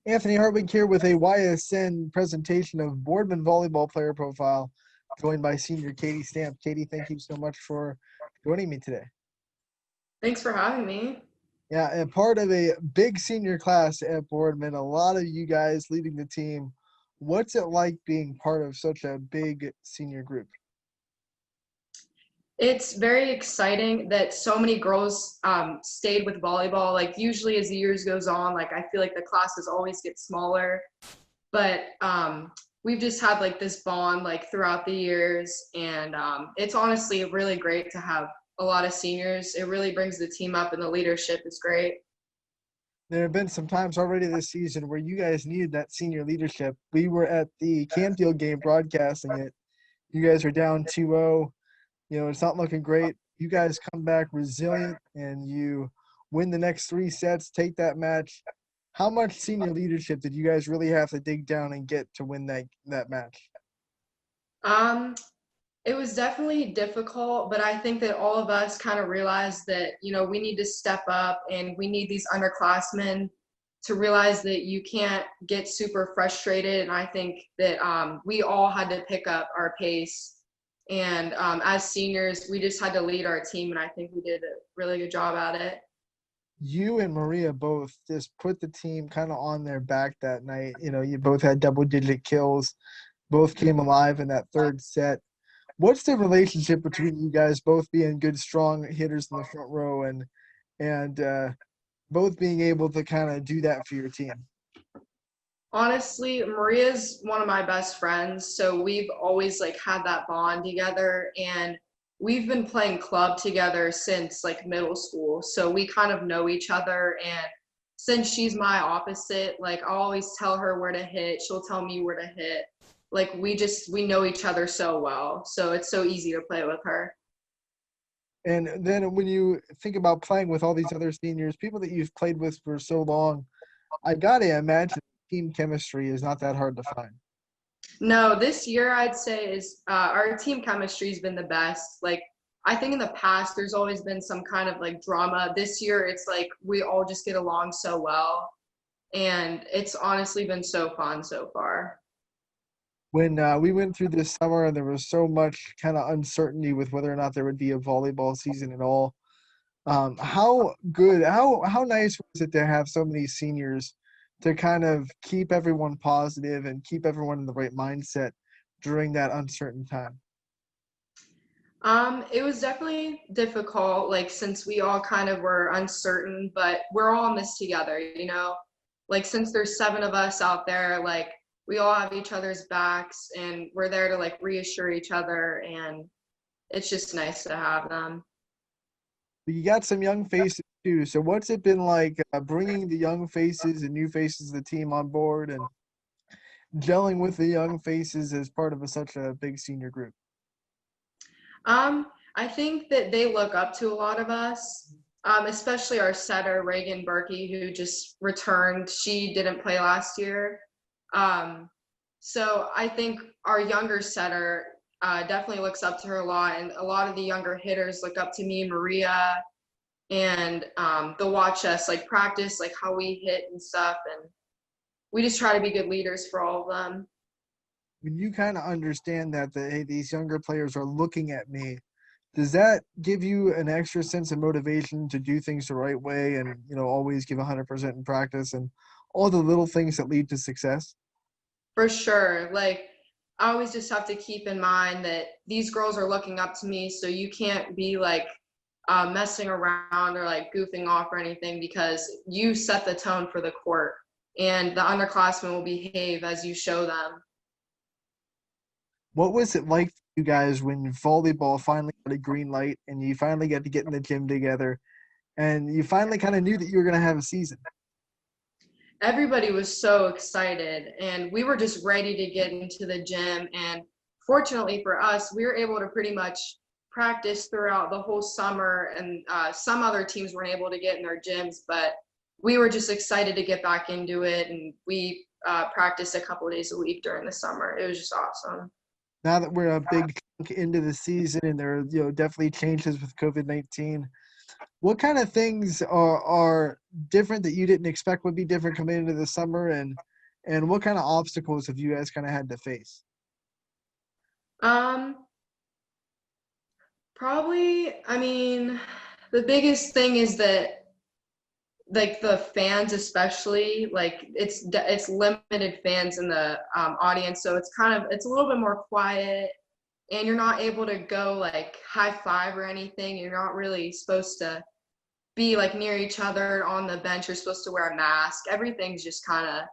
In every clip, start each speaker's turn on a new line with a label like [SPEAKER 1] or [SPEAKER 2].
[SPEAKER 1] Anthony Hartwig here with a YSN presentation of Boardman volleyball player profile, joined by senior Katie Stamp. Katie, thank you so much for joining me today.
[SPEAKER 2] Thanks for having me.
[SPEAKER 1] Yeah, and part of a big senior class at Boardman, a lot of you guys leading the team. What's it like being part of such a big senior group?
[SPEAKER 2] It's very exciting that so many girls stayed with volleyball. Like usually as the years goes on, like I feel like the classes always get smaller, but we've just had like this bond like throughout the years, and it's honestly really great to have a lot of seniors. It really brings the team up, and the leadership is great.
[SPEAKER 1] There have been some times already this season where you guys needed that senior leadership. We were at the Canfield game broadcasting it. You guys are down 2-0. It's not looking great. You guys come back resilient and you win the next 3 sets, take that match. How much senior leadership did you guys really have to dig down and get to win that match?
[SPEAKER 2] It was definitely difficult, but I think that all of us kind of realized that, we need to step up, and we need these underclassmen to realize that you can't get super frustrated. And I think that we all had to pick up our pace. And as seniors, we just had to lead our team, and I think we did a really good job at it.
[SPEAKER 1] You and Maria both just put the team kind of on their back that night. You both had double-digit kills, both came alive in that third set. What's the relationship between you guys both being good, strong hitters in the front row and both being able to kind of do that for your team?
[SPEAKER 2] Honestly, Maria's one of my best friends, so we've always like had that bond together, and we've been playing club together since like middle school, so we kind of know each other. And since she's my opposite, like I always tell her where to hit, she'll tell me where to hit. Like we know each other so well, so it's so easy to play with her.
[SPEAKER 1] And then when you think about playing with all these other seniors, people that you've played with for so long, I gotta imagine team chemistry is not that hard to find.
[SPEAKER 2] No, this year I'd say is our team chemistry's been the best. Like I think in the past there's always been some kind of like drama. This year it's like we all just get along so well, and it's honestly been so fun so far.
[SPEAKER 1] When we went through this summer and there was so much kind of uncertainty with whether or not there would be a volleyball season at all, how nice was it to have so many seniors to kind of keep everyone positive and keep everyone in the right mindset during that uncertain time?
[SPEAKER 2] It was definitely difficult, like since we all kind of were uncertain, but we're all in this together, Like since there's 7 of us out there, like we all have each other's backs, and we're there to like reassure each other, and it's just nice to have them.
[SPEAKER 1] You got some young faces too. So what's it been like bringing the young faces and new faces of the team on board and gelling with the young faces as part of such a big senior group?
[SPEAKER 2] I think that they look up to a lot of us, especially our setter, Reagan Berkey, who just returned. She didn't play last year. So I think our younger setter definitely looks up to her a lot, and a lot of the younger hitters look up to me and Maria, and they'll watch us like practice, like how we hit and stuff, and we just try to be good leaders for all of them.
[SPEAKER 1] When you kind of understand that hey, these younger players are looking at me, does that give you an extra sense of motivation to do things the right way and always give 100% in practice and all the little things that lead to success?
[SPEAKER 2] For sure. Like I always just have to keep in mind that these girls are looking up to me, so you can't be like messing around or like goofing off or anything, because you set the tone for the court, and the underclassmen will behave as you show them.
[SPEAKER 1] What was it like for you guys when volleyball finally got a green light and you finally got to get in the gym together and you finally kind of knew that you were going to have a season?
[SPEAKER 2] Everybody was so excited, and we were just ready to get into the gym. And fortunately for us, we were able to pretty much practice throughout the whole summer, and some other teams weren't able to get in their gyms, but we were just excited to get back into it, and we practiced a couple of days a week during the summer. It was just awesome.
[SPEAKER 1] Now that we're a big chunk into the season and there are definitely changes with COVID-19, What kind of things are different that you didn't expect would be different coming into the summer, and what kind of obstacles have you guys kind of had to face?
[SPEAKER 2] Um, Probably, I mean, the biggest thing is that like the fans especially like it's limited fans in the audience, so it's a little bit more quiet, and you're not able to go like high five or anything. You're not really supposed to be like near each other on the bench. You're supposed to wear a mask. Everything's just kind of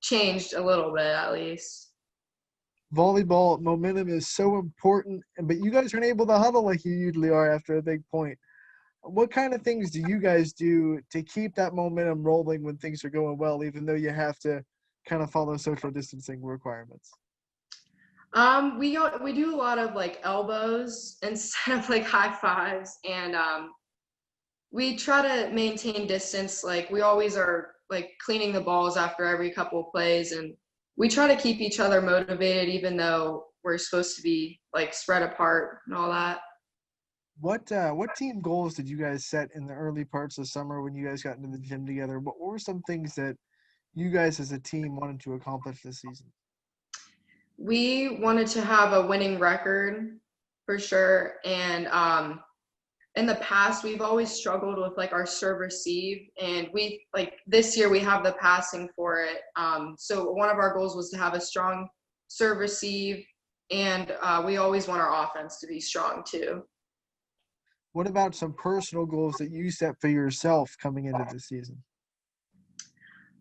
[SPEAKER 2] changed a little bit at least.
[SPEAKER 1] Volleyball momentum is so important, but you guys aren't able to huddle like you usually are after a big point. What kind of things do you guys do to keep that momentum rolling when things are going well, even though you have to kind of follow social distancing requirements?
[SPEAKER 2] We do a lot of like elbows instead of like high fives, and we try to maintain distance. Like we always are like cleaning the balls after every couple of plays, and we try to keep each other motivated even though we're supposed to be like spread apart and all that.
[SPEAKER 1] What team goals did you guys set in the early parts of summer when you guys got into the gym together? What were some things that you guys as a team wanted to accomplish this season?
[SPEAKER 2] We wanted to have a winning record for sure, and in the past we've always struggled with like our serve receive, and we like this year we have the passing for it. So one of our goals was to have a strong serve receive, and we always want our offense to be strong too.
[SPEAKER 1] What about some personal goals that you set for yourself coming into the season?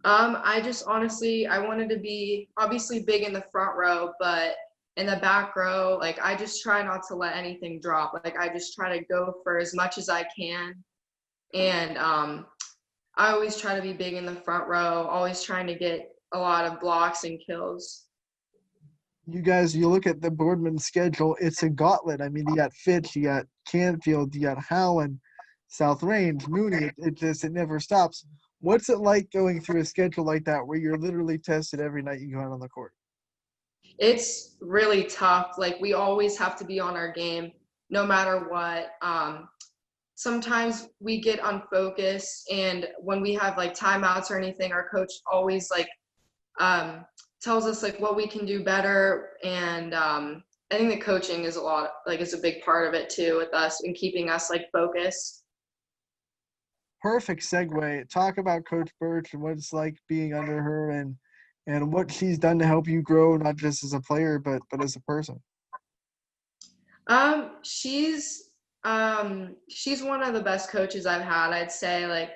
[SPEAKER 2] I just honestly, I wanted to be obviously big in the front row, but in the back row, like I just try not to let anything drop. Like I just try to go for as much as I can. And I always try to be big in the front row, always trying to get a lot of blocks and kills.
[SPEAKER 1] You guys, you look at the Boardman schedule, it's a gauntlet. I mean, you got Fitch, you got Canfield, you got Howland, South Range, Mooney. It never stops. What's it like going through a schedule like that where you're literally tested every night you go out on the court?
[SPEAKER 2] It's really tough. Like we always have to be on our game no matter what. Sometimes we get unfocused, and when we have like timeouts or anything, our coach always like um, tells us like what we can do better. And I think the coaching is is a big part of it too with us and keeping us like focused.
[SPEAKER 1] Perfect segue. Talk about Coach Burch and what it's like being under her and what she's done to help you grow, not just as a player, but as a person.
[SPEAKER 2] Um, she's she's one of the best coaches I've had. I'd say like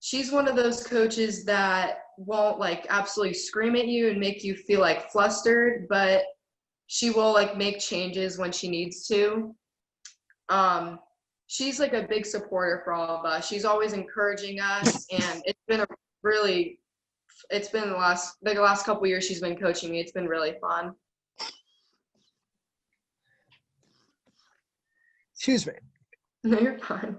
[SPEAKER 2] she's one of those coaches that won't like absolutely scream at you and make you feel like flustered, but she will like make changes when she needs to. Um, she's like a big supporter for all of us. She's always encouraging us, and really, it's been the last couple years she's been coaching me. It's been really fun.
[SPEAKER 1] Excuse me.
[SPEAKER 2] No, you're fine.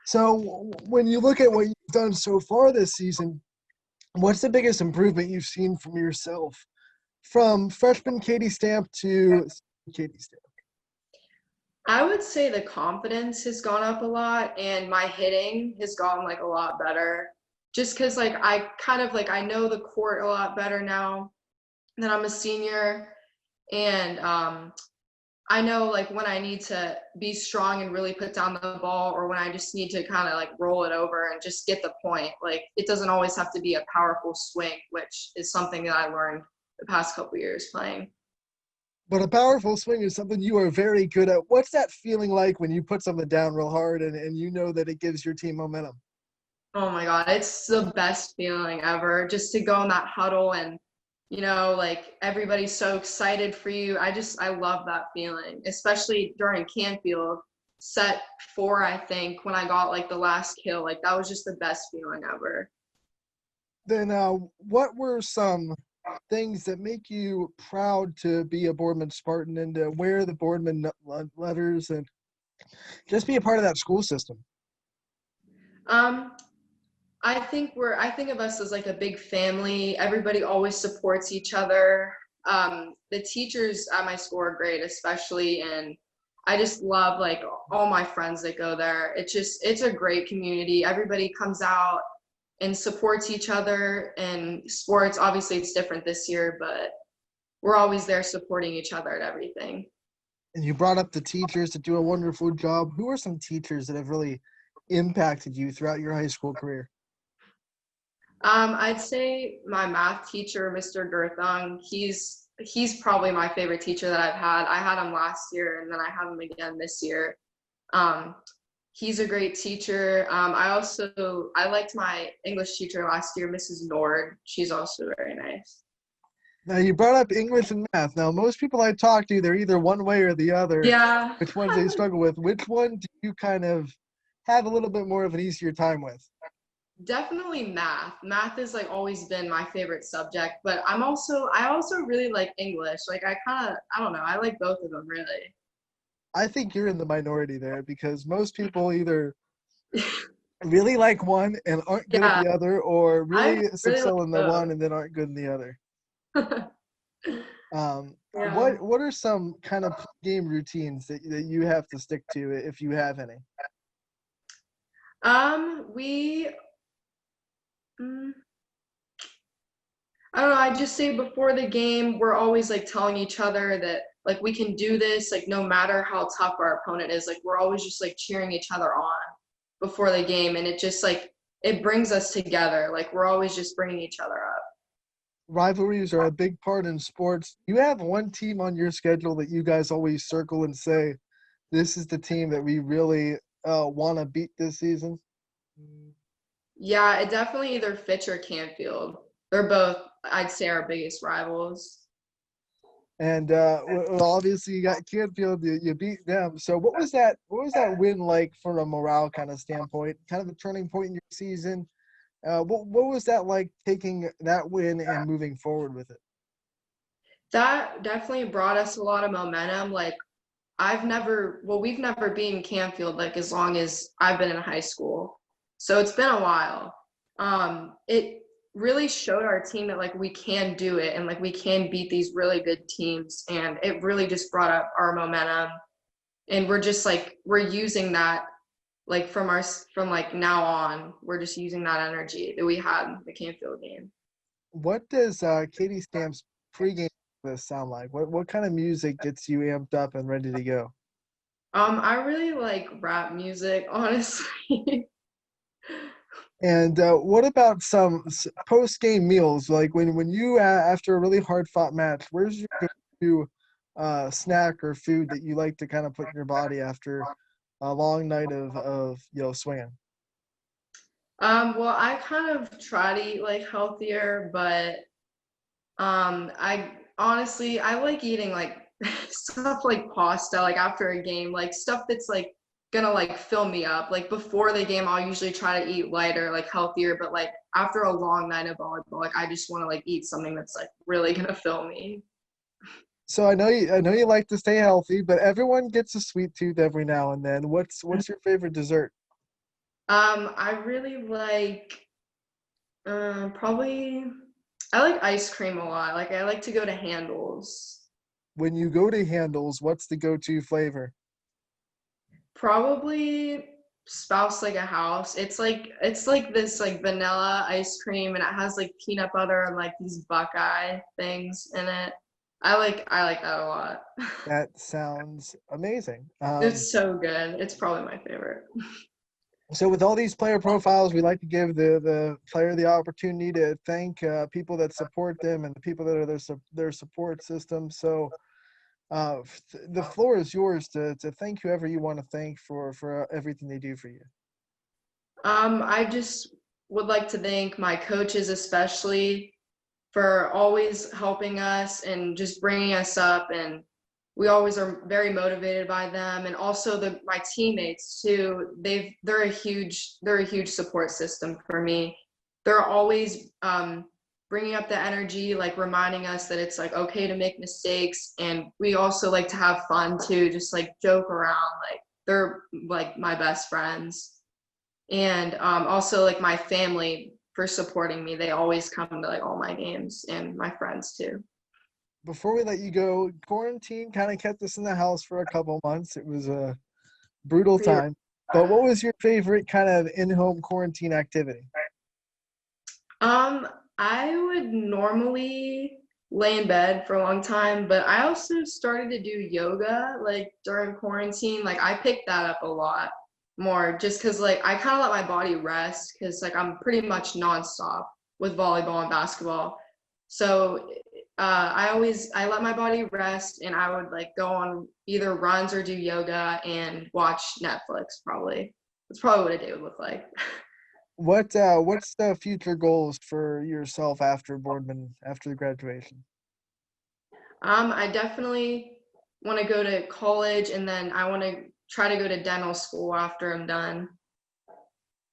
[SPEAKER 1] So when you look at what you've done so far this season, what's the biggest improvement you've seen from yourself from freshman Katie Stamp to Katie Stamp?
[SPEAKER 2] I would say the confidence has gone up a lot, and my hitting has gotten like a lot better. Just because like I kind of like I know the court a lot better now that I'm a senior, and I know like when I need to be strong and really put down the ball, or when I just need to kind of like roll it over and just get the point. Like it doesn't always have to be a powerful swing, which is something that I learned the past couple years playing.
[SPEAKER 1] But a powerful swing is something you are very good at. What's that feeling like when you put something down real hard and you know that it gives your team momentum?
[SPEAKER 2] Oh my God, it's the best feeling ever just to go in that huddle and, like everybody's so excited for you. I love that feeling, especially during Canfield set 4, I think, when I got like the last kill. Like that was just the best feeling ever.
[SPEAKER 1] Then what were some things that make you proud to be a Boardman Spartan and to wear the Boardman letters and just be a part of that school system?
[SPEAKER 2] Um, I think of us as like a big family. Everybody always supports each other. The teachers at my school are great, especially, and I just love like all my friends that go there. It's a great community. Everybody comes out and supports each other, and sports, obviously it's different this year, but we're always there supporting each other at everything.
[SPEAKER 1] And you brought up the teachers that do a wonderful job. Who are some teachers that have really impacted you throughout your high school career?
[SPEAKER 2] I'd say my math teacher, Mr. Gerthung, he's probably my favorite teacher that I've had. I had him last year and then I have him again this year. Um, he's a great teacher. I liked my English teacher last year, Mrs. Nord. She's also very nice.
[SPEAKER 1] Now, you brought up English and math. Now, most people I talk to, they're either one way or the other.
[SPEAKER 2] Yeah.
[SPEAKER 1] Which ones they struggle with? Which one do you kind of have a little bit more of an easier time with?
[SPEAKER 2] Definitely math. Math has like always been my favorite subject, but I also really like English. Like I don't know, I like both of them really.
[SPEAKER 1] I think you're in the minority there because most people either really like one and aren't good at
[SPEAKER 2] Yeah,
[SPEAKER 1] the other, or
[SPEAKER 2] I
[SPEAKER 1] really
[SPEAKER 2] really like
[SPEAKER 1] excel in the
[SPEAKER 2] both.
[SPEAKER 1] one and then aren't good in the other.
[SPEAKER 2] Yeah.
[SPEAKER 1] What are some kind of game routines that you have to stick to if you have any?
[SPEAKER 2] We mm, I don't know, I just say before the game, we're always like telling each other that like we can do this, like no matter how tough our opponent is, like we're always just like cheering each other on before the game, and it just like it brings us together. Like we're always just bringing each other up.
[SPEAKER 1] Rivalries are a big part in sports. You have one team on your schedule that you guys always circle and say, "This is the team that we really want to beat this season."
[SPEAKER 2] Yeah, it definitely either Fitch or Canfield. They're both, I'd say, our biggest rivals.
[SPEAKER 1] And obviously, you got Canfield. You beat them. So, what was that? What was that win like from a morale kind of standpoint? Kind of a turning point in your season. What was that like taking that win and moving forward with it?
[SPEAKER 2] That definitely brought us a lot of momentum. Like we've never been Canfield like as long as I've been in high school. So it's been a while. It really showed our team that like we can do it and like we can beat these really good teams. And it really just brought up our momentum. And we're just like, we're using that like from like now on, we're just using that energy that we had in the Canfield game.
[SPEAKER 1] What does Katie Stamp's pregame list sound like? What kind of music gets you amped up and ready to go?
[SPEAKER 2] I really like rap music, honestly.
[SPEAKER 1] And what about some post-game meals? Like when you after a really hard-fought match, where's your go-to snack or food that you like to kind of put in your body after a long night of swinging?
[SPEAKER 2] Well, I kind of try to eat like healthier, but I honestly I like eating like stuff like pasta, like after a game, like stuff that's like gonna like fill me up. Like before the game, I'll usually try to eat lighter, like healthier, but like after a long night of volleyball, like I just want to like eat something that's like really gonna fill me.
[SPEAKER 1] So I know you like to stay healthy, but everyone gets a sweet tooth every now and then. What's your favorite dessert?
[SPEAKER 2] I really like probably I like ice cream a lot. Like I like to go to Handles.
[SPEAKER 1] When you go to Handles, what's the go-to flavor?
[SPEAKER 2] Probably Spouse Like a House. It's like this like vanilla ice cream and it has like peanut butter and like these Buckeye things in it. I like that a lot.
[SPEAKER 1] That sounds amazing.
[SPEAKER 2] It's so good. It's probably my favorite.
[SPEAKER 1] So with all these player profiles, we like to give the player the opportunity to thank people that support them and the people that are their support system. So the floor is yours to thank whoever you want to thank for everything they do for you.
[SPEAKER 2] I just would like to thank my coaches especially for always helping us and just bringing us up, and we always are very motivated by them, and also my teammates too. They're a huge support system for me. They're always bringing up the energy, like reminding us that it's like okay to make mistakes, and we also like to have fun too, just like joke around. Like they're like my best friends, and also like my family for supporting me. They always come to like all my games, and my friends too.
[SPEAKER 1] before we let you go, quarantine kind of kept us in the house for a couple months. It was a brutal
[SPEAKER 2] Yeah.
[SPEAKER 1] time. But what was your favorite kind of in-home quarantine activity?
[SPEAKER 2] Um, I would normally lay in bed for a long time, but I also started to do yoga like during quarantine. Like I picked that up a lot more just because like I kind of let my body rest because like I'm pretty much nonstop with volleyball and basketball. So I let my body rest and I would like go on either runs or do yoga and watch Netflix probably. That's probably what a day would look like.
[SPEAKER 1] What's the future goals for yourself after Boardman after the graduation?
[SPEAKER 2] I definitely want to go to college and then I want to try to go to dental school after I'm done.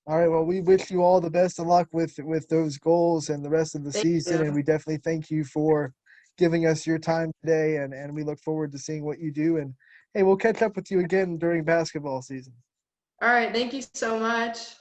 [SPEAKER 1] All right, well, we wish you all the best of luck with those goals and the rest of the
[SPEAKER 2] Thank
[SPEAKER 1] season,
[SPEAKER 2] you.
[SPEAKER 1] and we definitely thank you for giving us your time today, and we look forward to seeing what you do. And hey, we'll catch up with you again during basketball season.
[SPEAKER 2] All right, thank you so much.